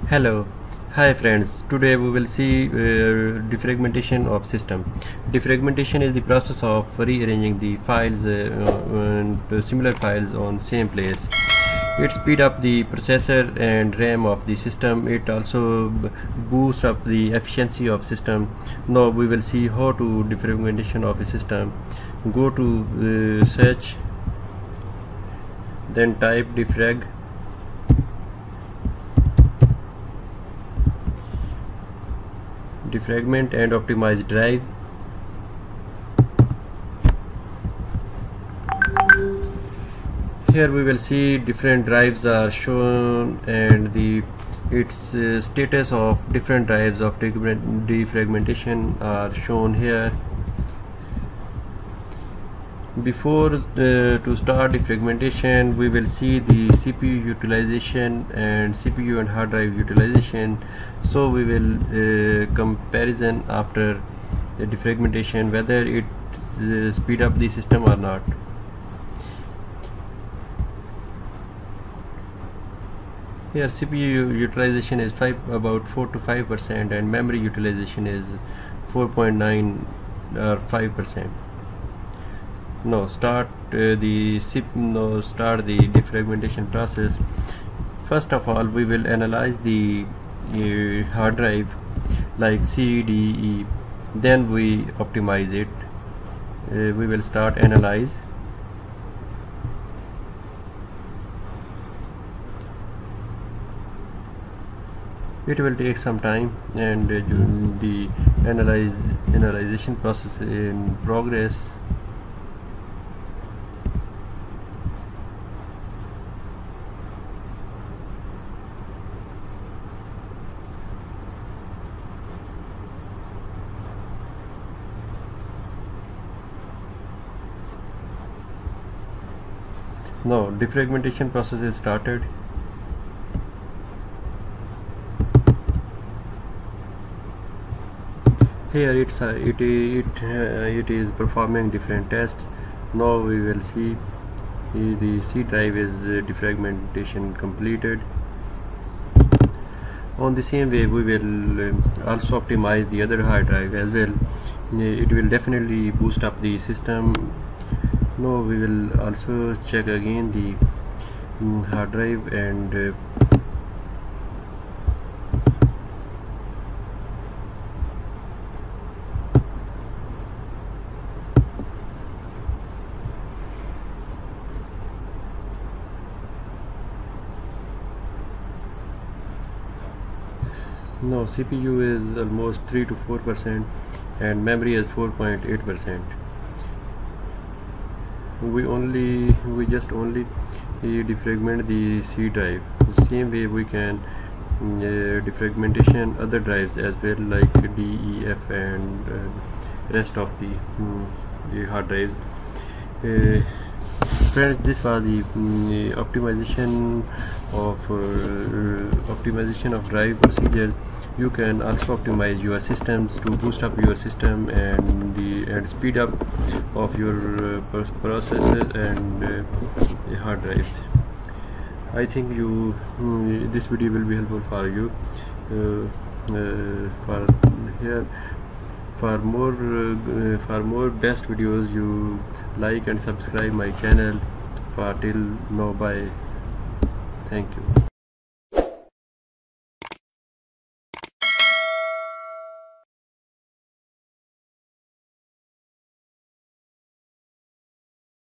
Hello, hi friends. Today we will see defragmentation of system. Defragmentation is the process of rearranging the files and similar files on same place. It speeds up the processor and RAM of the system. It also boosts up the efficiency of system. Now we will see how to defragmentation of a system. Go to search, then type defrag. Defragment and optimize drive. Here we will see different drives are shown and its status of different drives of defragmentation are shown here. Before to start defragmentation, we will see the CPU utilization and CPU and hard drive utilization. So we will comparison after the defragmentation whether it speed up the system or not. Here CPU utilization is about 4 to 5% and memory utilization is 4.9 or 5%. Now start the defragmentation process. First of all, we will analyze the hard drive like C, D, E. Then we optimize it. We will start analyze. It will take some time, and the analyzation process in progress. Now defragmentation process is started. Here it is performing different tests. Now we will see the C drive is defragmentation completed. On the same way, we will also optimize the other hard drive as well. It will definitely boost up the system. Now we will also check again the hard drive and now CPU is almost 3 to 4% and memory is 4.8%. We just only defragment the C drive. The same way we can defragmentation other drives as well, like D, E, F and rest of the hard drives. Friends, this was the optimization of drive procedure. You can also optimize your systems to boost up your system and speed up of your processors and hard drives. I think this video will be helpful for you. For more best videos, you like and subscribe my channel. For till now, bye. Thank you.